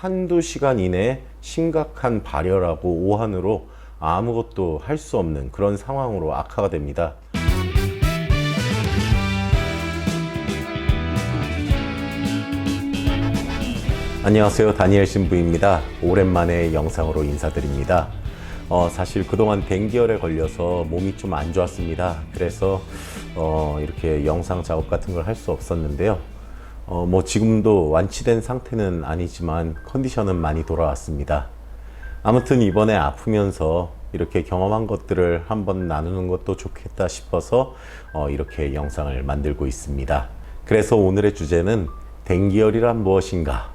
한두 시간 이내에 심각한 발열하고 오한으로 아무것도 할 수 없는 그런 상황으로 악화가 됩니다. 안녕하세요, 다니엘 신부입니다. 오랜만에 영상으로 인사드립니다. 사실 그동안 댕기열에 걸려서 몸이 좀 안 좋았습니다. 그래서 이렇게 영상 작업 같은 걸 할 수 없었는데요. 지금도 완치된 상태는 아니지만 컨디션은 많이 돌아왔습니다. 아무튼 이번에 아프면서 이렇게 경험한 것들을 한번 나누는 것도 좋겠다 싶어서 이렇게 영상을 만들고 있습니다. 그래서 오늘의 주제는 댕기열이란 무엇인가,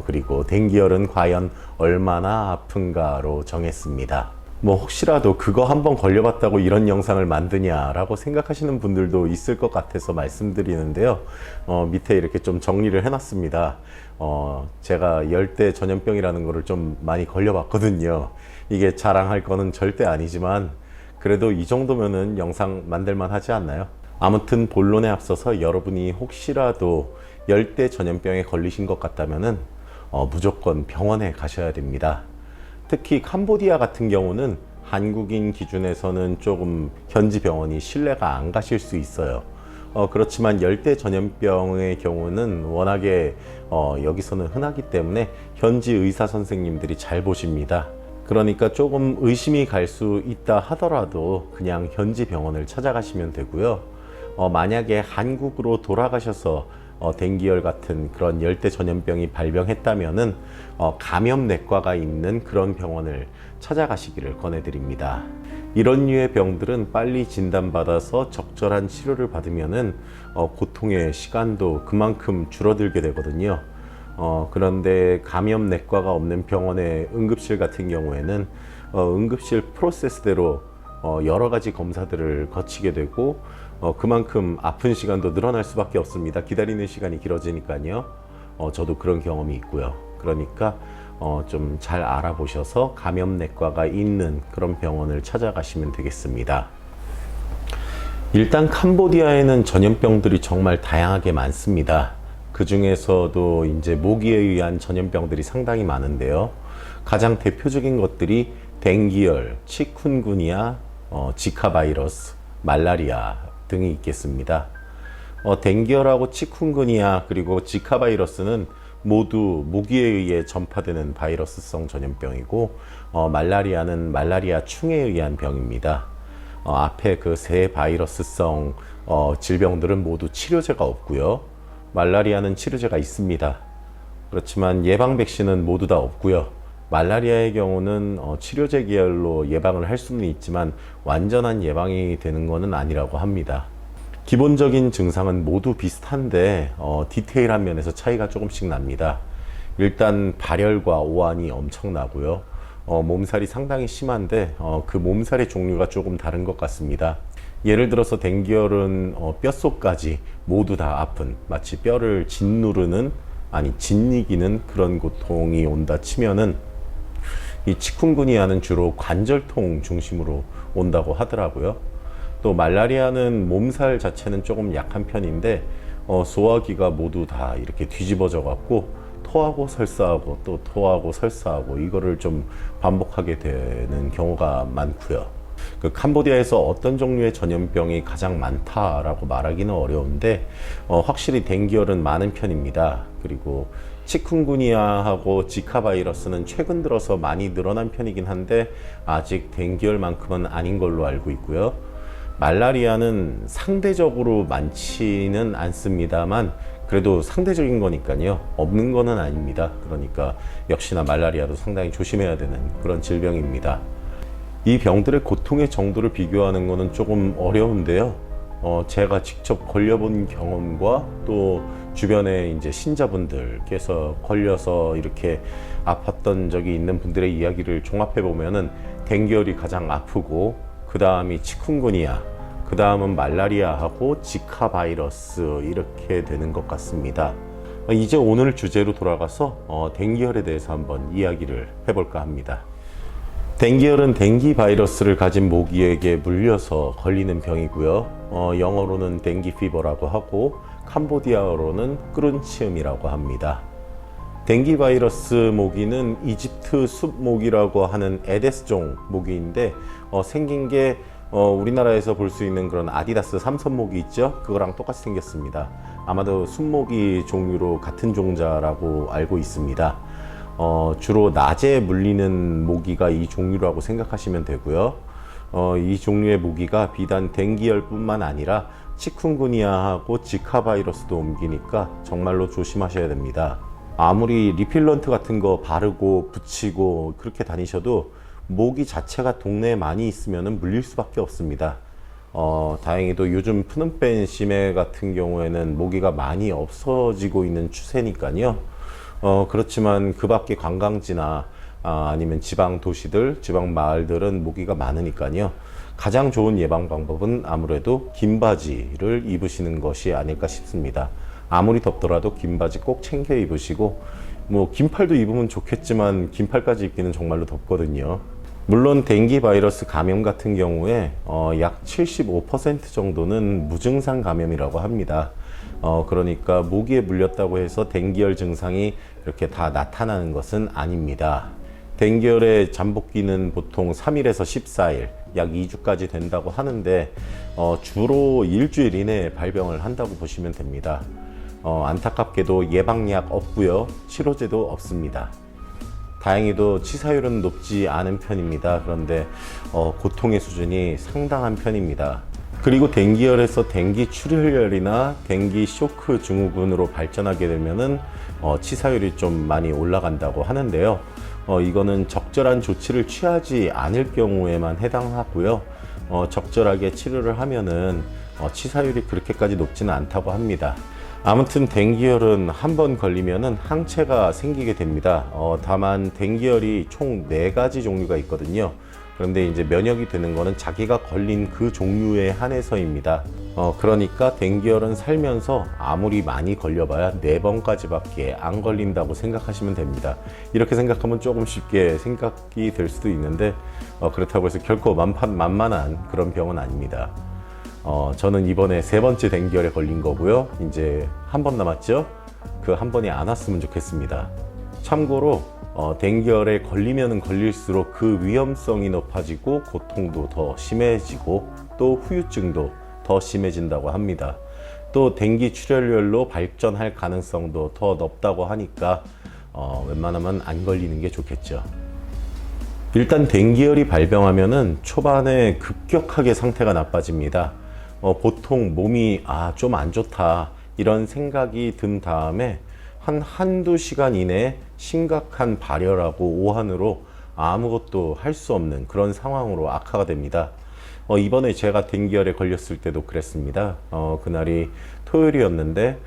그리고 댕기열은 과연 얼마나 아픈가로 정했습니다. 혹시라도 그거 한번 걸려봤다고 이런 영상을 만드냐라고 생각하시는 분들도 있을 것 같아서 말씀드리는데요. 밑에 이렇게 좀 정리를 해놨습니다. 제가 열대 전염병이라는 거를 좀 많이 걸려봤거든요. 이게 자랑할 거는 절대 아니지만 그래도 이 정도면은 영상 만들만 하지 않나요? 아무튼 본론에 앞서서 여러분이 혹시라도 열대 전염병에 걸리신 것 같다면은 무조건 병원에 가셔야 됩니다. 특히 캄보디아 같은 경우는 한국인 기준에서는 조금 현지 병원이 신뢰가 안 가실 수 있어요. 그렇지만 열대 전염병의 경우는 워낙에 여기서는 흔하기 때문에 현지 의사 선생님들이 잘 보십니다. 그러니까 조금 의심이 갈 수 있다 하더라도 그냥 현지 병원을 찾아가시면 되고요. 만약에 한국으로 돌아가셔서 댕기열 같은 그런 열대 전염병이 발병했다면은 감염내과가 있는 그런 병원을 찾아가시기를 권해드립니다. 이런 류의 병들은 빨리 진단받아서 적절한 치료를 받으면은 고통의 시간도 그만큼 줄어들게 되거든요. 그런데 감염내과가 없는 병원의 응급실 같은 경우에는 응급실 프로세스대로 여러 가지 검사들을 거치게 되고 그만큼 아픈 시간도 늘어날 수밖에 없습니다. 기다리는 시간이 길어지니까요. 저도 그런 경험이 있고요. 그러니까 좀 잘 알아보셔서 감염내과가 있는 그런 병원을 찾아가시면 되겠습니다. 일단 캄보디아에는 전염병들이 정말 다양하게 많습니다. 그 중에서도 이제 모기에 의한 전염병들이 상당히 많은데요. 가장 대표적인 것들이 댕기열, 치쿤구니아, 지카 바이러스, 말라리아 등이 있겠습니다. 댕기열하고 치쿤구니아 그리고 지카 바이러스는 모두 모기에 의해 전파되는 바이러스성 전염병이고, 말라리아는 말라리아 충에 의한 병입니다. 앞에 그 세 바이러스성 질병들은 모두 치료제가 없고요. 말라리아는 치료제가 있습니다. 그렇지만 예방 백신은 모두 다 없고요. 말라리아의 경우는 치료제 계열로 예방을 할 수는 있지만 완전한 예방이 되는 것은 아니라고 합니다. 기본적인 증상은 모두 비슷한데 디테일한 면에서 차이가 조금씩 납니다. 일단 발열과 오한이 엄청나고요. 몸살이 상당히 심한데 그 몸살의 종류가 조금 다른 것 같습니다. 예를 들어서 댕기열은 뼛속까지 모두 다 아픈, 마치 뼈를 짓누르는, 아니 짓이기는 그런 고통이 온다 치면은, 이 치쿤구니아는 주로 관절통 중심으로 온다고 하더라고요. 또 말라리아는 몸살 자체는 조금 약한 편인데 소화기가 모두 다 이렇게 뒤집어져 갖고 토하고 설사하고 또 토하고 설사하고 이거를 좀 반복하게 되는 경우가 많고요. 그 캄보디아에서 어떤 종류의 전염병이 가장 많다라고 말하기는 어려운데 확실히 댕기열은 많은 편입니다. 그리고 치쿤구니아하고 지카 바이러스는 최근 들어서 많이 늘어난 편이긴 한데 아직 댕기열만큼은 아닌 걸로 알고 있고요. 말라리아는 상대적으로 많지는 않습니다만 그래도 상대적인 거니까요. 없는 거는 아닙니다. 그러니까 역시나 말라리아도 상당히 조심해야 되는 그런 질병입니다. 이 병들의 고통의 정도를 비교하는 것은 조금 어려운데요. 제가 직접 걸려본 경험과 또 주변에 이제 신자분들께서 걸려서 이렇게 아팠던 적이 있는 분들의 이야기를 종합해 보면은 댕기열이 가장 아프고 그 다음이 치쿤구니아, 그 다음은 말라리아하고 지카 바이러스 이렇게 되는 것 같습니다. 이제 오늘 주제로 돌아가서 댕기열에 대해서 한번 이야기를 해볼까 합니다. 댕기열은 댕기 바이러스를 가진 모기에게 물려서 걸리는 병이고요. 영어로는 댕기 피버라고 하고 캄보디아어로는 꾸룬치음이라고 합니다. 댕기 바이러스 모기는 이집트 숲 모기라고 하는 에데스종 모기인데 생긴 게 우리나라에서 볼 수 있는 그런 아디다스 삼선 모기 있죠? 그거랑 똑같이 생겼습니다. 아마도 숲 모기 종류로 같은 종자라고 알고 있습니다. 주로 낮에 물리는 모기가 이 종류라고 생각하시면 되고요. 이 종류의 모기가 비단 댕기열뿐만 아니라 치쿤구니아하고 지카 바이러스도 옮기니까 정말로 조심하셔야 됩니다. 아무리 리필런트 같은 거 바르고 붙이고 그렇게 다니셔도 모기 자체가 동네에 많이 있으면 물릴 수밖에 없습니다. 다행히도 요즘 프놈펜 심해 같은 경우에는 모기가 많이 없어지고 있는 추세니까요. 그렇지만 그 밖에 관광지나 아니면 지방 도시들, 지방 마을들은 모기가 많으니까요. 가장 좋은 예방 방법은 아무래도 긴 바지를 입으시는 것이 아닐까 싶습니다. 아무리 덥더라도 긴 바지 꼭 챙겨 입으시고, 뭐 긴팔도 입으면 좋겠지만 긴팔까지 입기는 정말로 덥거든요. 물론 댕기 바이러스 감염 같은 경우에 약 75% 정도는 무증상 감염이라고 합니다. 그러니까 모기에 물렸다고 해서 댕기열 증상이 이렇게 다 나타나는 것은 아닙니다. 댕기열의 잠복기는 보통 3일에서 14일, 약 2주까지 된다고 하는데 주로 일주일 이내에 발병을 한다고 보시면 됩니다. 안타깝게도 예방약 없고요, 치료제도 없습니다. 다행히도 치사율은 높지 않은 편입니다. 그런데 고통의 수준이 상당한 편입니다. 그리고 댕기열에서 댕기 출혈열이나 댕기 쇼크 증후군으로 발전하게 되면은 치사율이 좀 많이 올라간다고 하는데요. 이거는 적절한 조치를 취하지 않을 경우에만 해당하고요. 적절하게 치료를 하면은 치사율이 그렇게까지 높지는 않다고 합니다. 아무튼 댕기열은 한 번 걸리면은 항체가 생기게 됩니다. 다만 댕기열이 총 4가지 종류가 있거든요. 그런데 이제 면역이 되는 거는 자기가 걸린 그 종류에 한해서입니다. 그러니까 댕기열은 살면서 아무리 많이 걸려봐야 4번까지밖에 안 걸린다고 생각하시면 됩니다. 이렇게 생각하면 조금 쉽게 생각이 될 수도 있는데 그렇다고 해서 결코 만만한 그런 병은 아닙니다. 저는 이번에 3번째 댕기열에 걸린 거고요. 이제 한 번 남았죠? 그 한 번이 안 왔으면 좋겠습니다. 참고로 댕기열에 걸리면 걸릴수록 그 위험성이 높아지고 고통도 더 심해지고 또 후유증도 더 심해진다고 합니다. 또 댕기 출혈열로 발전할 가능성도 더 높다고 하니까 웬만하면 안 걸리는 게 좋겠죠. 일단 댕기열이 발병하면은 초반에 급격하게 상태가 나빠집니다. 보통 몸이 좀 안 좋다 이런 생각이 든 다음에 한두 시간 이내에 심각한 발열하고 오한으로 아무것도 할 수 없는 그런 상황으로 악화가 됩니다. 이번에 제가 댕기열에 걸렸을 때도 그랬습니다. 그날이 토요일이었는데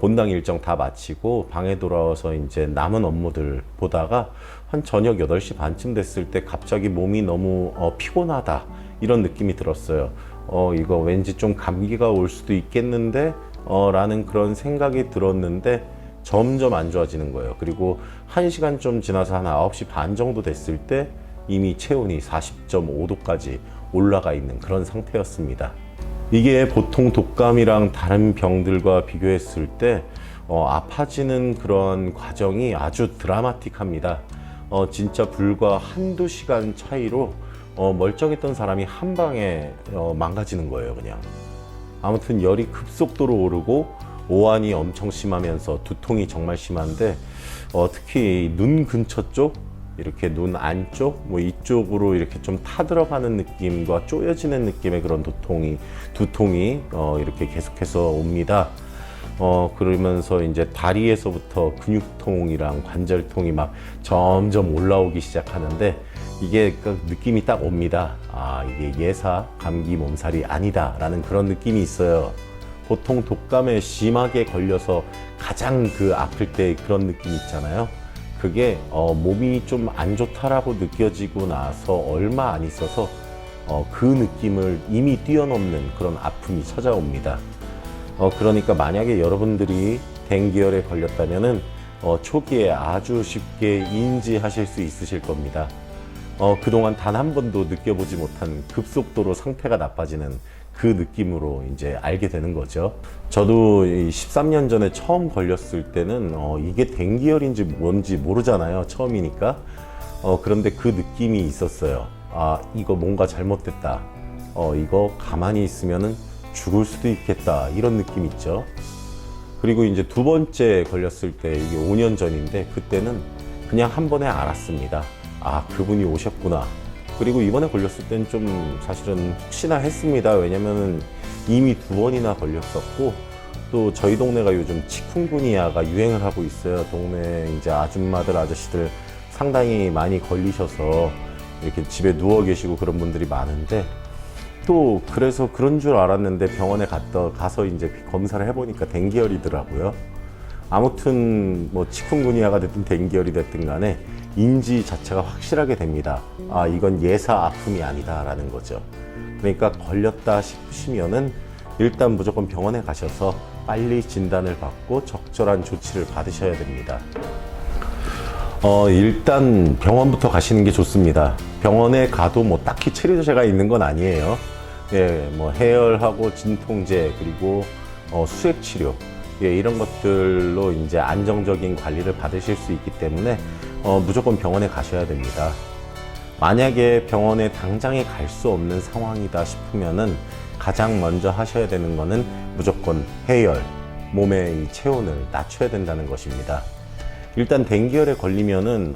본당 일정 다 마치고 방에 돌아와서 이제 남은 업무들 보다가 한 저녁 8시 반쯤 됐을 때 갑자기 몸이 너무 피곤하다 이런 느낌이 들었어요. 이거 왠지 좀 감기가 올 수도 있겠는데 라는 그런 생각이 들었는데 점점 안 좋아지는 거예요. 그리고 1시간 좀 지나서 한 9시 반 정도 됐을 때 이미 체온이 40.5도까지 올라가 있는 그런 상태였습니다. 이게 보통 독감이랑 다른 병들과 비교했을 때 아파지는 그런 과정이 아주 드라마틱합니다. 진짜 불과 한두 시간 차이로 멀쩡했던 사람이 한 방에 망가지는 거예요, 그냥. 아무튼 열이 급속도로 오르고 오한이 엄청 심하면서 두통이 정말 심한데 특히 눈 근처 쪽, 이렇게 눈 안쪽, 뭐 이쪽으로 이렇게 좀 타들어가는 느낌과 쪼여지는 느낌의 그런 두통이 이렇게 계속해서 옵니다. 그러면서 이제 다리에서부터 근육통이랑 관절통이 막 점점 올라오기 시작하는데 이게 그 느낌이 딱 옵니다. 이게 예사 감기 몸살이 아니다 라는 그런 느낌이 있어요. 보통 독감에 심하게 걸려서 가장 아플 때 그런 느낌 있잖아요. 그게 몸이 좀 안 좋다라고 느껴지고 나서 얼마 안 있어서 그 느낌을 이미 뛰어넘는 그런 아픔이 찾아옵니다. 그러니까 만약에 여러분들이 댕기열에 걸렸다면은 초기에 아주 쉽게 인지하실 수 있으실 겁니다. 그동안 단 한 번도 느껴보지 못한 급속도로 상태가 나빠지는 그 느낌으로 이제 알게 되는 거죠. 저도 13년 전에 처음 걸렸을 때는 이게 댕기열인지 뭔지 모르잖아요. 처음이니까. 그런데 그 느낌이 있었어요. 아, 이거 뭔가 잘못됐다. 이거 가만히 있으면은 죽을 수도 있겠다. 이런 느낌 있죠. 그리고 이제 두 번째 걸렸을 때 이게 5년 전인데 그때는 그냥 한 번에 알았습니다. 아, 그분이 오셨구나. 그리고 이번에 걸렸을 땐 좀 사실은 혹시나 했습니다. 왜냐면은 이미 두 번이나 걸렸었고, 또 저희 동네가 요즘 치쿤구니아가 유행을 하고 있어요. 동네 이제 아줌마들, 아저씨들 상당히 많이 걸리셔서 이렇게 집에 누워 계시고 그런 분들이 많은데, 또 그래서 그런 줄 알았는데 병원에 가서 이제 검사를 해보니까 댕기열이더라고요. 아무튼 뭐 치쿤구니아가 됐든 댕기열이 됐든 간에 인지 자체가 확실하게 됩니다. 아, 이건 예사 아픔이 아니다라는 거죠. 그러니까 걸렸다 싶으시면은 일단 무조건 병원에 가셔서 빨리 진단을 받고 적절한 조치를 받으셔야 됩니다. 일단 병원부터 가시는 게 좋습니다. 병원에 가도 뭐 딱히 치료제가 있는 건 아니에요. 예, 뭐 해열하고 진통제 그리고 수액 치료, 예, 이런 것들로 이제 안정적인 관리를 받으실 수 있기 때문에 무조건 병원에 가셔야 됩니다. 만약에 병원에 당장에 갈 수 없는 상황이다 싶으면은 가장 먼저 하셔야 되는 거는 무조건 해열, 몸의 이 체온을 낮춰야 된다는 것입니다. 일단 댕기열에 걸리면은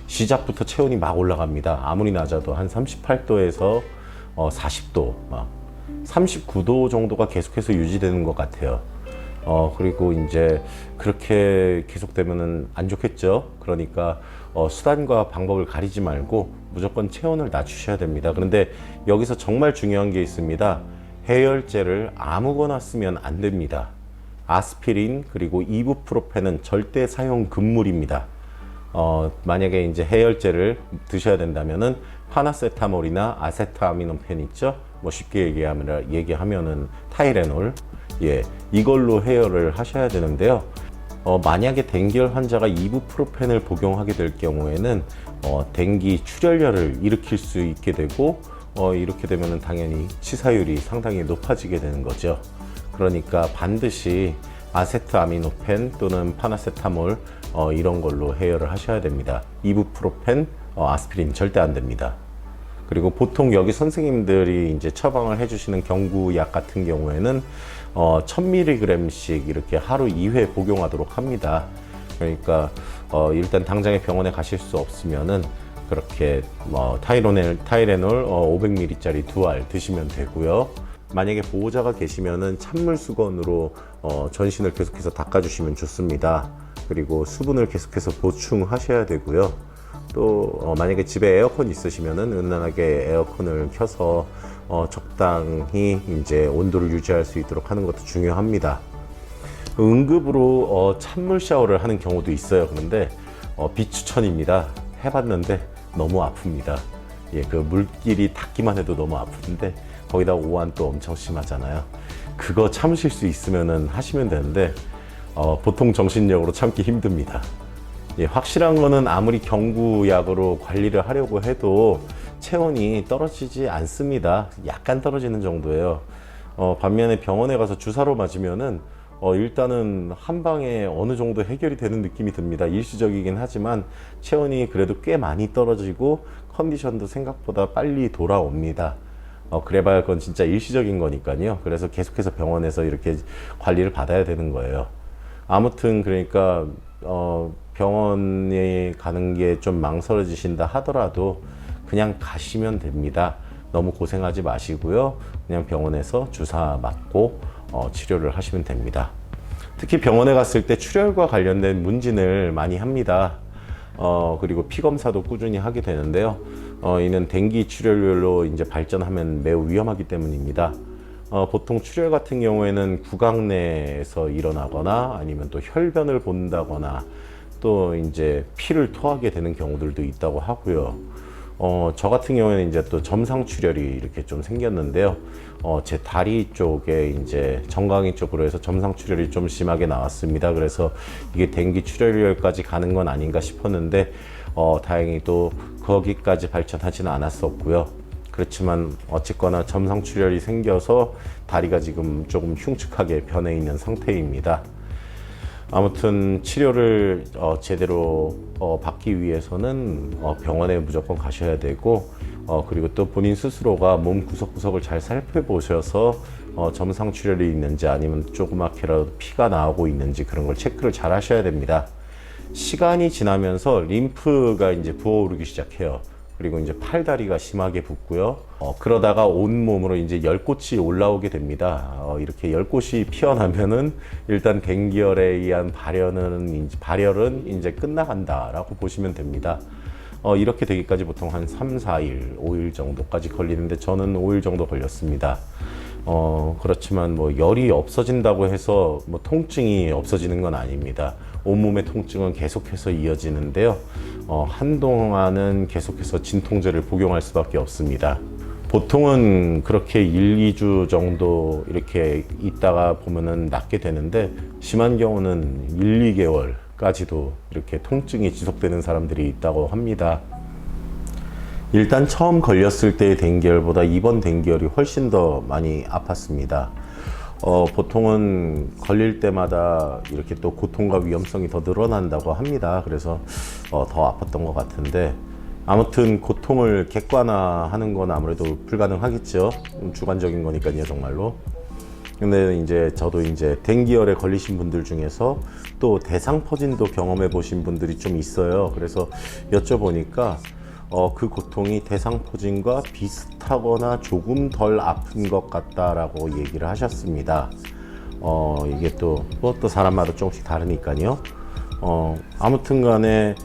시작부터 체온이 막 올라갑니다. 아무리 낮아도 한 38도에서 40도, 막 39도 정도가 계속해서 유지되는 것 같아요. 그리고 이제 그렇게 계속되면은 안 좋겠죠. 그러니까 수단과 방법을 가리지 말고 무조건 체온을 낮추셔야 됩니다. 그런데 여기서 정말 중요한 게 있습니다. 해열제를 아무거나 쓰면 안 됩니다. 아스피린 그리고 이부프로펜은 절대 사용 금물입니다. 만약에 이제 해열제를 드셔야 된다면은 파나세타몰이나 아세트아미노펜 있죠? 뭐 쉽게 얘기하면은 타이레놀, 예, 이걸로 해열을 하셔야 되는데요. 만약에 댕기열 환자가 이부프로펜을 복용하게 될 경우에는 댕기 출혈열을 일으킬 수 있게 되고, 이렇게 되면은 당연히 치사율이 상당히 높아지게 되는 거죠. 그러니까 반드시 아세트아미노펜 또는 파나세타몰 이런 걸로 해열을 하셔야 됩니다. 이부프로펜, 아스피린 절대 안 됩니다. 그리고 보통 여기 선생님들이 이제 처방을 해주시는 경구약 같은 경우에는 1000mg씩 이렇게 하루 2회 복용하도록 합니다. 그러니까 일단 당장에 병원에 가실 수 없으면은 그렇게 타이레놀 500ml짜리 2알 드시면 되고요. 만약에 보호자가 계시면은 찬물 수건으로 전신을 계속해서 닦아주시면 좋습니다. 그리고 수분을 계속해서 보충하셔야 되고요. 또 만약에 집에 에어컨 있으시면은 은은하게 에어컨을 켜서 적당히 이제 온도를 유지할 수 있도록 하는 것도 중요합니다. 응급으로 찬물 샤워를 하는 경우도 있어요. 그런데 비추천입니다. 해봤는데 너무 아픕니다. 예, 그 물길이 닿기만 해도 너무 아픈데 거기다 오한 또 엄청 심하잖아요. 그거 참으실 수 있으면은 하시면 되는데 보통 정신력으로 참기 힘듭니다. 예, 확실한 거는 아무리 경구약으로 관리를 하려고 해도 체온이 떨어지지 않습니다. 약간 떨어지는 정도예요. 반면에 병원에 가서 주사로 맞으면은 일단은 한 방에 어느 정도 해결이 되는 느낌이 듭니다. 일시적이긴 하지만 체온이 그래도 꽤 많이 떨어지고 컨디션도 생각보다 빨리 돌아옵니다. 그래봐야 그건 진짜 일시적인 거니까요. 그래서 계속해서 병원에서 이렇게 관리를 받아야 되는 거예요. 아무튼 그러니까 병원에 가는 게 좀 망설여지신다 하더라도 그냥 가시면 됩니다. 너무 고생하지 마시고요. 그냥 병원에서 주사 맞고 치료를 하시면 됩니다. 특히 병원에 갔을 때 출혈과 관련된 문진을 많이 합니다. 그리고 피 검사도 꾸준히 하게 되는데요. 이는 댕기 출혈열로 이제 발전하면 매우 위험하기 때문입니다. 보통 출혈 같은 경우에는 구강 내에서 일어나거나 아니면 또 혈변을 본다거나 또 이제 피를 토하게 되는 경우들도 있다고 하고요. 저 같은 경우에는 이제 또 점상 출혈이 이렇게 좀 생겼는데요. 제 다리 쪽에 이제 정강이 쪽으로 해서 점상 출혈이 좀 심하게 나왔습니다. 그래서 이게 댕기 출혈열까지 가는 건 아닌가 싶었는데 다행히 또 거기까지 발전하지는 않았었고요. 그렇지만 어쨌거나 점성출혈이 생겨서 다리가 지금 조금 흉측하게 변해 있는 상태입니다. 아무튼 치료를 제대로 받기 위해서는 병원에 무조건 가셔야 되고, 그리고 또 본인 스스로가 몸 구석구석을 잘 살펴보셔서 점상출혈이 있는지 아니면 조그맣게라도 피가 나오고 있는지 그런 걸 체크를 잘 하셔야 됩니다. 시간이 지나면서 림프가 이제 부어오르기 시작해요. 그리고 이제 팔다리가 심하게 붓고요. 그러다가 온몸으로 이제 열꽃이 올라오게 됩니다. 이렇게 열꽃이 피어나면은 일단 댕기열에 의한 발열은 이제 끝나간다라고 보시면 됩니다. 이렇게 되기까지 보통 한 3, 4일, 5일 정도까지 걸리는데 저는 5일 정도 걸렸습니다. 그렇지만 뭐 열이 없어진다고 해서 뭐 통증이 없어지는 건 아닙니다. 온몸의 통증은 계속해서 이어지는데요. 한동안은 계속해서 진통제를 복용할 수밖에 없습니다. 보통은 그렇게 1, 2주 정도 이렇게 있다가 보면은 낫게 되는데, 심한 경우는 1, 2개월까지도 이렇게 통증이 지속되는 사람들이 있다고 합니다. 일단 처음 걸렸을 때의 댕기열보다 이번 댕기열이 훨씬 더 많이 아팠습니다. 보통은 걸릴 때마다 이렇게 또 고통과 위험성이 더 늘어난다고 합니다. 그래서 더 아팠던 것 같은데, 아무튼 고통을 객관화하는 건 아무래도 불가능하겠죠. 주관적인 거니까요, 정말로. 근데 이제 저도 이제 댕기열에 걸리신 분들 중에서 또 대상포진도 경험해 보신 분들이 좀 있어요. 그래서 여쭤보니까 그 고통이 대상포진과 비슷하거나 조금 덜 아픈 것 같다라고 얘기를 하셨습니다. 이게 또 사람마다 조금씩 다르니까요. 아무튼 간에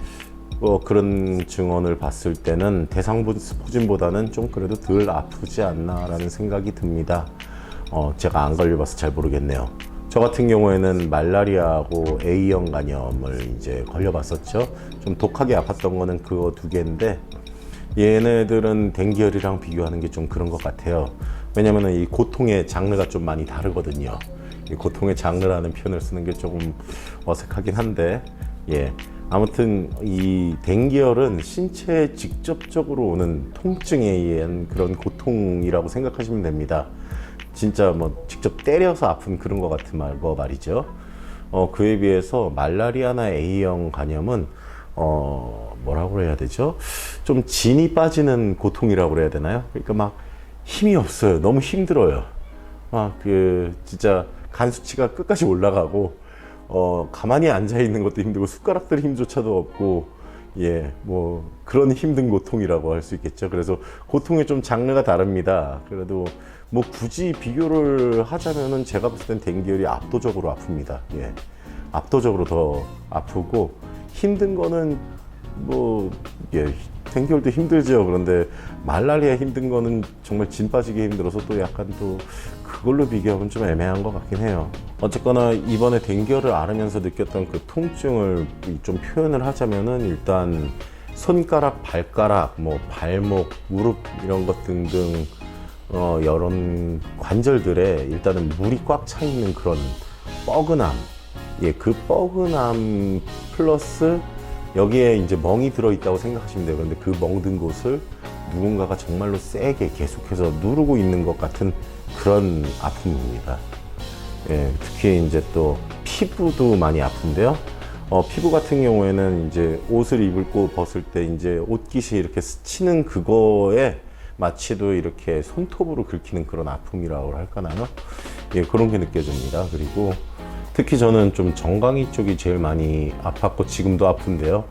그런 증언을 봤을 때는 대상포진보다는 좀 그래도 덜 아프지 않나라는 생각이 듭니다. 제가 안 걸려봐서 잘 모르겠네요. 저 같은 경우에는 말라리아하고 A형 간염을 이제 걸려봤었죠. 좀 독하게 아팠던 거는 그거 두 개인데, 얘네들은 댕기열이랑 비교하는 게 좀 그런 것 같아요. 왜냐면은 이 고통의 장르가 좀 많이 다르거든요. 이 고통의 장르라는 표현을 쓰는 게 조금 어색하긴 한데, 예. 아무튼 이 댕기열은 신체에 직접적으로 오는 통증에 의한 그런 고통이라고 생각하시면 됩니다. 진짜 뭐 직접 때려서 아픈 그런 것 같은 거 말이죠. 그에 비해서 말라리아나 A형 간염은 뭐라고 해야 되죠? 좀 진이 빠지는 고통이라고 해야 되나요? 그러니까 막 힘이 없어요. 너무 힘들어요. 진짜 간 수치가 끝까지 올라가고, 가만히 앉아 있는 것도 힘들고 숟가락들 힘조차도 없고, 예, 뭐 그런 힘든 고통이라고 할 수 있겠죠. 그래서 고통의 좀 장르가 다릅니다. 그래도 뭐 굳이 비교를 하자면은 제가 봤을 땐 댕기열이 압도적으로 아픕니다. 예, 압도적으로 더 아프고, 힘든 거는 뭐 댕기열도 힘들죠. 그런데 말라리아 힘든 거는 정말 진 빠지게 힘들어서 또 약간 또 그걸로 비교하면 좀 애매한 것 같긴 해요. 어쨌거나 이번에 댕기열을 앓으면서 느꼈던 그 통증을 좀 표현을 하자면은, 일단 손가락, 발가락, 뭐 발목, 무릎 이런 것 등등 여러 관절들에 일단은 물이 꽉 차 있는 그런 뻐근함, 그 뻐근함 플러스 여기에 이제 멍이 들어있다고 생각하시면 돼요. 그런데 그 멍든 곳을 누군가가 정말로 세게 계속해서 누르고 있는 것 같은 그런 아픔입니다. 예, 특히 이제 또 피부도 많이 아픈데요. 피부 같은 경우에는 이제 옷을 입고 벗을 때 이제 옷깃이 이렇게 스치는 그거에 마치도 이렇게 손톱으로 긁히는 그런 아픔이라고 할까나요? 예, 그런 게 느껴집니다. 그리고 특히 저는 좀 정강이 쪽이 제일 많이 아팠고 지금도 아픈데요.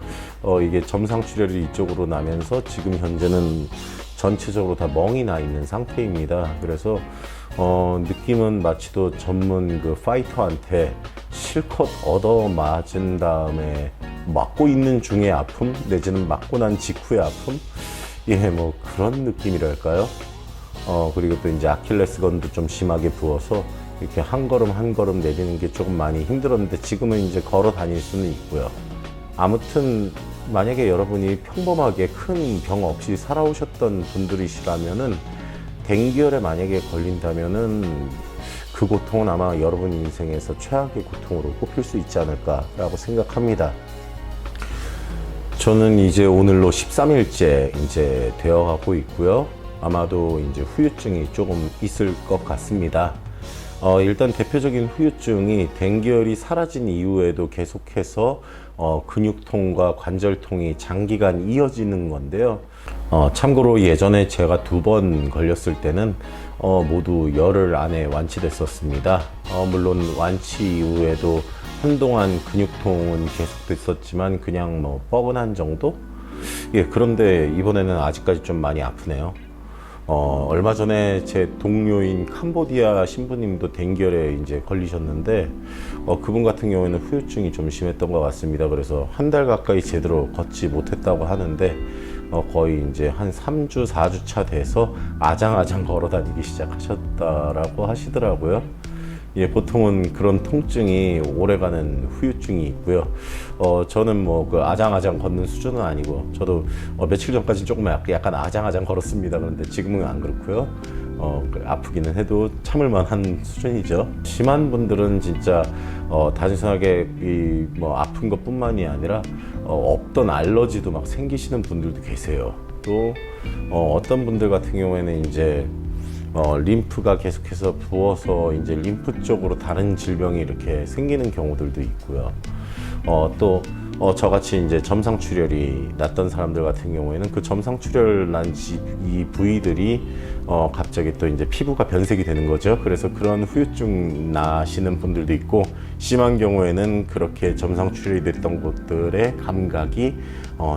이게 점상출혈이 이쪽으로 나면서 지금 현재는 전체적으로 다 멍이 나 있는 상태입니다. 그래서 느낌은 마치도 전문 그 파이터한테 실컷 얻어 맞은 다음에 맞고 있는 중의 아픔, 내지는 맞고 난 직후의 아픔, 예, 뭐 그런 느낌이랄까요. 그리고 또 이제 아킬레스건도 좀 심하게 부어서 이렇게 한 걸음 한 걸음 내리는 게 조금 많이 힘들었는데, 지금은 이제 걸어 다닐 수는 있고요. 아무튼 만약에 여러분이 평범하게 큰 병 없이 살아오셨던 분들이시라면은, 댕기열에 만약에 걸린다면은 그 고통은 아마 여러분 인생에서 최악의 고통으로 꼽힐 수 있지 않을까라고 생각합니다. 저는 이제 오늘로 13일째 이제 되어가고 있고요. 아마도 이제 후유증이 조금 있을 것 같습니다. 일단 대표적인 후유증이 댕기열이 사라진 이후에도 계속해서 근육통과 관절통이 장기간 이어지는 건데요. 참고로 예전에 제가 2번 걸렸을 때는 모두 열흘 안에 완치됐었습니다. 물론 완치 이후에도 한동안 근육통은 계속됐었지만 그냥 뭐 뻐근한 정도? 예, 그런데 이번에는 아직까지 좀 많이 아프네요. 얼마 전에 제 동료인 캄보디아 신부님도 댕기열에 이제 걸리셨는데, 그분 같은 경우에는 후유증이 좀 심했던 것 같습니다. 그래서 한 달 가까이 제대로 걷지 못했다고 하는데, 거의 이제 한 3주, 4주 차 돼서 아장아장 걸어 다니기 시작하셨다라고 하시더라고요. 예, 보통은 그런 통증이 오래가는 후유증이 있고요. 저는 뭐 그 아장아장 걷는 수준은 아니고, 저도 며칠 전까지 조금 약간 아장아장 걸었습니다. 그런데 지금은 안 그렇고요. 아프기는 해도 참을만 한 수준이죠. 심한 분들은 진짜 단순하게 이 뭐 아픈 것뿐만이 아니라 없던 알러지도 막 생기시는 분들도 계세요. 또 어떤 분들 같은 경우에는 이제 림프가 계속해서 부어서 이제 림프 쪽으로 다른 질병이 이렇게 생기는 경우들도 있고요. 또 저같이 이제 점상출혈이 났던 사람들 같은 경우에는 그 점상출혈 난 이 부위들이 갑자기 또 이제 피부가 변색이 되는 거죠. 그래서 그런 후유증 나시는 분들도 있고, 심한 경우에는 그렇게 점상출혈이 됐던 곳들의 감각이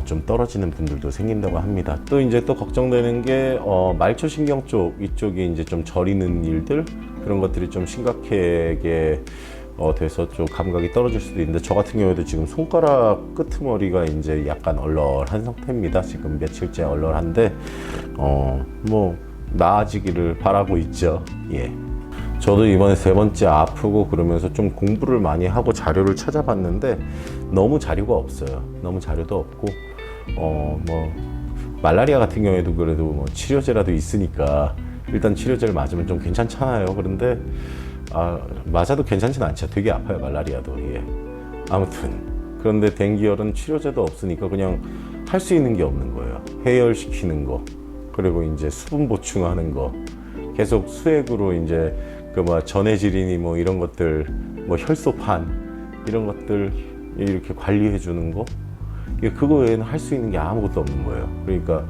좀 떨어지는 분들도 생긴다고 합니다. 또 이제 또 걱정되는 게 말초신경 쪽 이쪽이 이제 좀 저리는 일들, 그런 것들이 좀 심각하게 돼서 좀 감각이 떨어질 수도 있는데, 저 같은 경우에도 지금 손가락 끄트머리가 이제 약간 얼얼한 상태입니다. 지금 며칠째 얼얼한데 뭐 나아지기를 바라고 있죠. 예. 저도 이번에 3번째 아프고 그러면서 좀 공부를 많이 하고 자료를 찾아봤는데 너무 자료가 없어요. 너무 자료도 없고 뭐 말라리아 같은 경우에도 그래도 뭐 치료제라도 있으니까 일단 치료제를 맞으면 좀 괜찮잖아요. 그런데 맞아도 괜찮진 않죠. 되게 아파요, 말라리아도. 예. 아무튼 그런데 댕기열은 치료제도 없으니까 그냥 할 수 있는 게 없는 거예요. 해열시키는 거, 그리고 이제 수분 보충하는 거, 계속 수액으로 이제 그 뭐 전해질이니 뭐 이런 것들, 뭐 혈소판 이런 것들 이렇게 관리해 주는 거, 그거 외에는 할 수 있는 게 아무것도 없는 거예요. 그러니까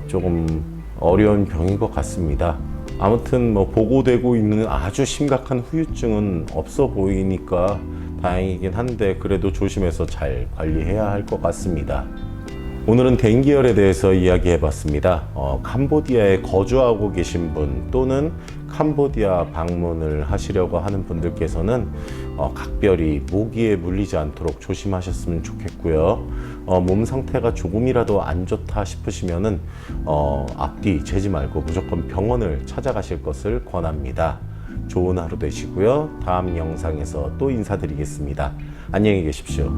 조금 어려운 병인 것 같습니다. 아무튼 뭐 보고되고 있는 아주 심각한 후유증은 없어 보이니까 다행이긴 한데, 그래도 조심해서 잘 관리해야 할 것 같습니다. 오늘은 댕기열에 대해서 이야기해 봤습니다. 캄보디아에 거주하고 계신 분 또는 캄보디아 방문을 하시려고 하는 분들께서는 각별히 모기에 물리지 않도록 조심하셨으면 좋겠고요. 몸 상태가 조금이라도 안 좋다 싶으시면은 앞뒤 재지 말고 무조건 병원을 찾아가실 것을 권합니다. 좋은 하루 되시고요. 다음 영상에서 또 인사드리겠습니다. 안녕히 계십시오.